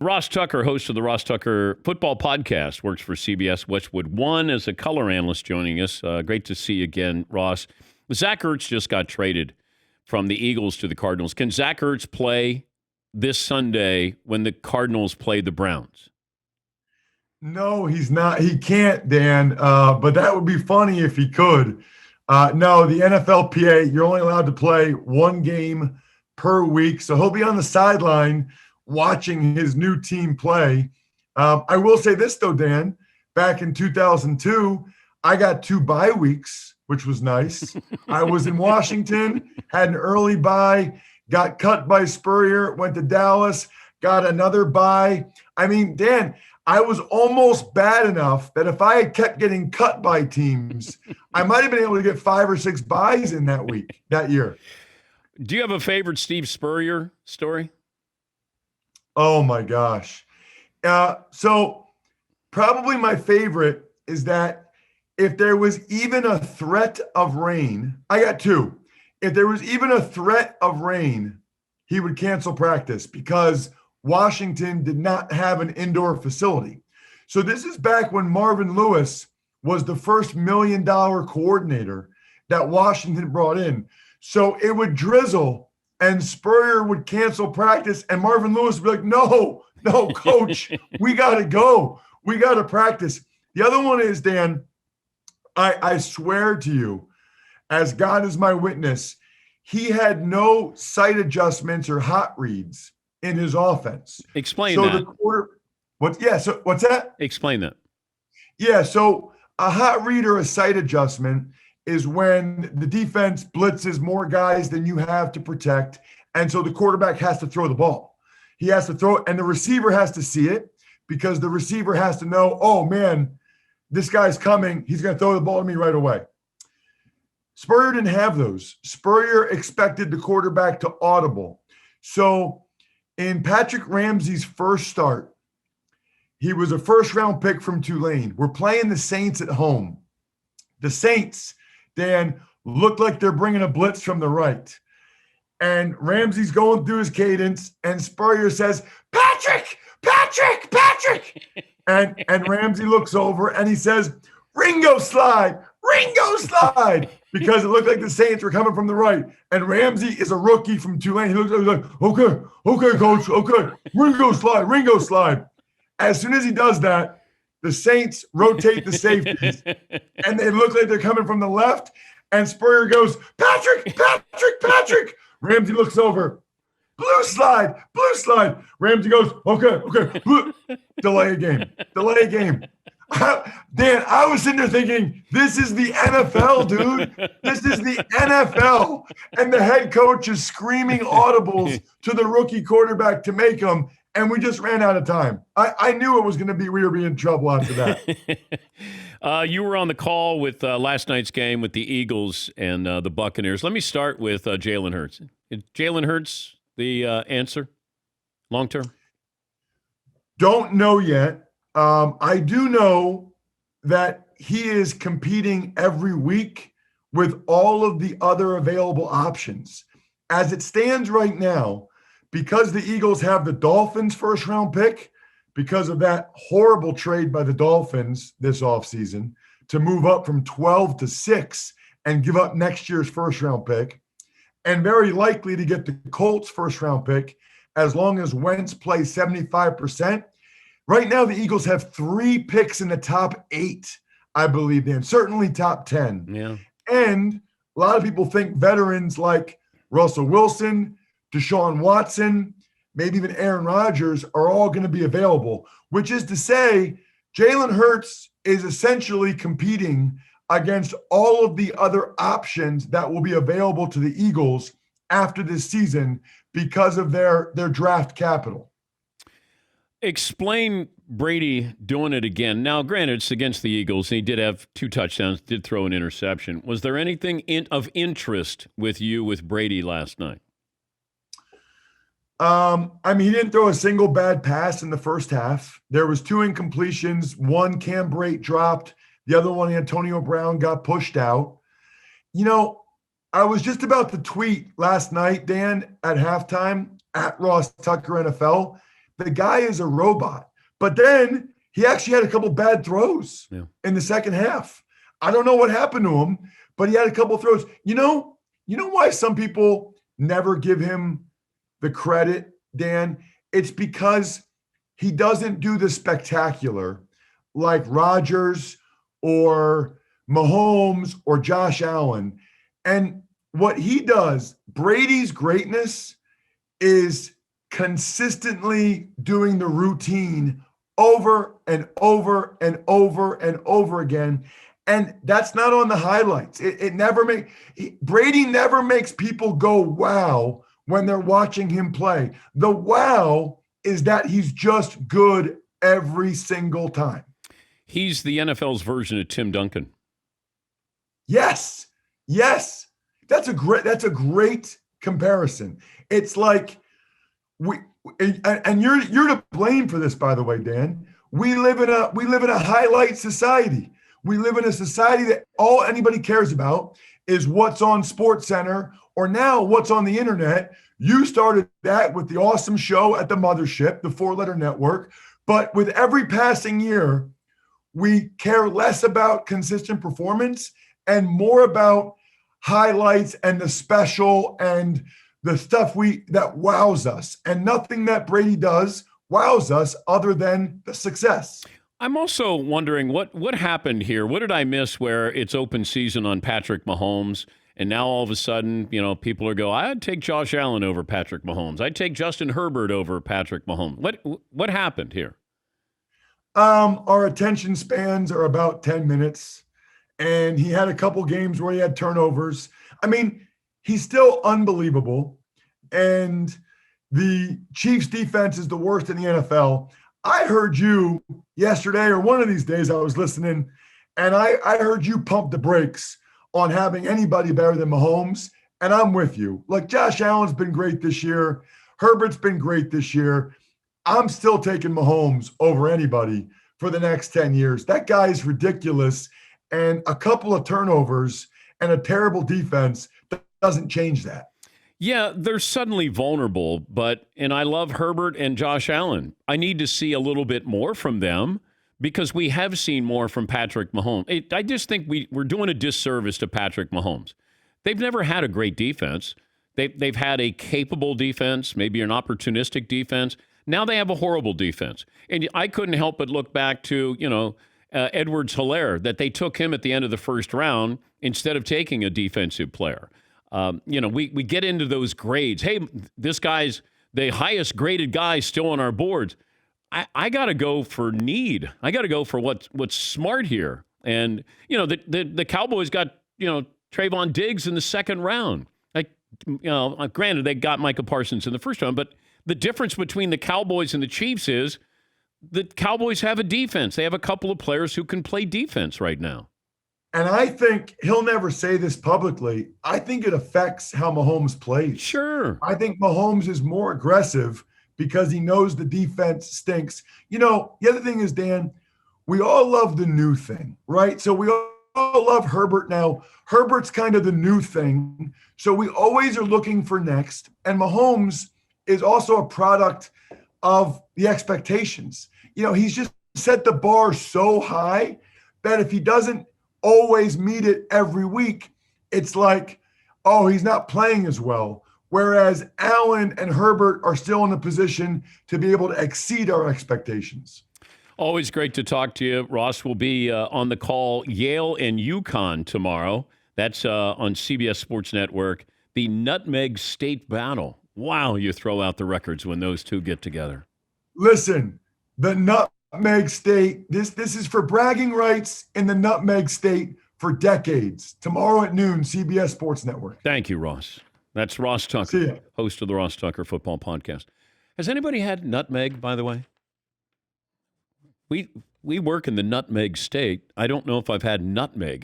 Ross Tucker, host of the Ross Tucker Football Podcast, works for CBS Westwood One as a color analyst joining us. Great to see you again, Ross. Zach Ertz just got traded from the Eagles to the Cardinals. Can Zach Ertz play this Sunday when the Cardinals play the Browns? No, he's not. He can't, Dan, but that would be funny if he could. No, the NFLPA, you're only allowed to play one game per week, so he'll be on the sideline watching his new team play. I will say this, though, Dan. Back in 2002, I got 2 bye weeks, which was nice. I was in Washington, had an early bye, got cut by Spurrier, went to Dallas, got another bye. I mean, Dan, I was almost bad enough that if I had kept getting cut by teams, I might have been able to get 5 or 6 byes in that week, that year. Do you have a favorite Steve Spurrier story? Oh, my gosh. So probably my favorite is that if there was even a threat of rain, I got 2. If there was even a threat of rain, he would cancel practice because Washington did not have an indoor facility. So this is back when Marvin Lewis was the first $1 million coordinator that Washington brought in. So it would drizzle and Spurrier would cancel practice and Marvin Lewis would be like, no, coach, we got to go. We got to practice. The other one is, Dan, I swear to you, as God is my witness, he had no sight adjustments or hot reads in his offense. Explain that. So what's that? Explain that. Yeah, so a hot read or a sight adjustment is when the defense blitzes more guys than you have to protect, and so the quarterback has to throw the ball. He has to throw it, and the receiver has to see it because the receiver has to know, oh, man, this guy's coming. He's going to throw the ball to me right away. Spurrier didn't have those. Spurrier expected the quarterback to audible. So in Patrick Ramsey's first start, he was a first-round pick from Tulane. We're playing the Saints at home. The Saints, Dan, look like they're bringing a blitz from the right. And Ramsey's going through his cadence, and Spurrier says, Patrick! And Ramsey looks over, and he says, Ringo slide! Because it looked like the Saints were coming from the right. And Ramsey is a rookie from Tulane. He looks like, okay, coach, okay. Ringo slide. As soon as he does that, the Saints rotate the safeties, and they look like they're coming from the left. And Spurrier goes, Patrick. Ramsey looks over. Blue slide. Ramsey goes, okay. Delay a game. Dan, I was sitting there thinking, this is the NFL, dude. This is the NFL. And the head coach is screaming audibles to the rookie quarterback to make them. And we just ran out of time. I knew it was going to be, we were in trouble after that. You were on the call with last night's game with the Eagles and the Buccaneers. Let me start with Jalen Hurts. Is Jalen Hurts the answer long term? Don't know yet. I do know that he is competing every week with all of the other available options. As it stands right now, because the Eagles have the Dolphins' first-round pick, because of that horrible trade by the Dolphins this offseason to move up from 12 to 6 and give up next year's first-round pick, and very likely to get the Colts' first-round pick as long as Wentz plays 75%. Right now, the Eagles have 3 picks in the top 8, I believe, and certainly top 10. Yeah. And a lot of people think veterans like Russell Wilson, Deshaun Watson, maybe even Aaron Rodgers are all going to be available, which is to say Jalen Hurts is essentially competing against all of the other options that will be available to the Eagles after this season because of their draft capital. Explain Brady doing it again. Now, granted, it's against the Eagles. He did have 2 touchdowns, did throw an interception. Was there anything of interest with Brady last night? He didn't throw a single bad pass in the first half. There was 2 incompletions. One, Cam Brate dropped. The other one, Antonio Brown, got pushed out. I was just about to tweet last night, Dan, at halftime, at Ross Tucker NFL. the guy is a robot. But then he actually had a couple bad throws in the second half. I don't know what happened to him, but he had a couple throws. You know why some people never give him the credit, Dan? It's because he doesn't do the spectacular like Rodgers or Mahomes or Josh Allen. And what he does, Brady's greatness is consistently doing the routine over and over and over and over again. And that's not on the highlights. Brady never makes people go, wow, when they're watching him play. The wow is that he's just good every single time. He's the NFL's version of Tim Duncan. Yes. That's a great comparison. It's like and you're to blame for this, by the way, Dan. We live in a highlight society. We live in a society that all anybody cares about is what's on SportsCenter or now what's on the internet. You started that with the awesome show at the mothership, the 4-letter network. But with every passing year, we care less about consistent performance and more about highlights and the special and the stuff that wows us. And nothing that Brady does wows us other than the success. I'm also wondering what happened here. What did I miss where it's open season on Patrick Mahomes, and now all of a sudden, people are going, I'd take Josh Allen over Patrick Mahomes. I'd take Justin Herbert over Patrick Mahomes. What happened here? Our attention spans are about 10 minutes, and he had a couple games where he had turnovers. I mean, he's still unbelievable, and the Chiefs defense is the worst in the NFL. I heard you yesterday or one of these days I was listening, and I heard you pump the brakes on having anybody better than Mahomes, and I'm with you. Like, Josh Allen's been great this year. Herbert's been great this year. I'm still taking Mahomes over anybody for the next 10 years. That guy is ridiculous, and a couple of turnovers and a terrible defense doesn't change that. Yeah, they're suddenly vulnerable, and I love Herbert and Josh Allen. I need to see a little bit more from them because we have seen more from Patrick Mahomes. I just think we're doing a disservice to Patrick Mahomes. They've never had a great defense. They've had a capable defense, maybe an opportunistic defense. Now they have a horrible defense. And I couldn't help but look back to, Edwards-Helaire, that they took him at the end of the first round instead of taking a defensive player. We get into those grades. Hey, this guy's the highest graded guy still on our boards. I got to go for need. I got to go for what's smart here. And, the Cowboys got, Trayvon Diggs in the second round. Granted, they got Micah Parsons in the first round, but the difference between the Cowboys and the Chiefs is the Cowboys have a defense. They have a couple of players who can play defense right now. And I think he'll never say this publicly. I think it affects how Mahomes plays. Sure. I think Mahomes is more aggressive because he knows the defense stinks. The other thing is, Dan, we all love the new thing, right? So we all love Herbert now. Herbert's kind of the new thing. So we always are looking for next. And Mahomes is also a product of the expectations. He's just set the bar so high that if he doesn't always meet it every week, it's like, oh, he's not playing as well. Whereas Allen and Herbert are still in a position to be able to exceed our expectations. Always great to talk to you. Ross will be on the call, Yale and UConn tomorrow. That's on CBS Sports Network. The Nutmeg State Battle. Wow, you throw out the records when those two get together. Listen, the Nutmeg State, this is for bragging rights in the Nutmeg State for decades. Tomorrow at noon, CBS Sports Network. Thank you, Ross. That's Ross Tucker, host of the Ross Tucker Football Podcast. Has anybody had nutmeg, by the way? We work in the Nutmeg State. I don't know if I've had nutmeg.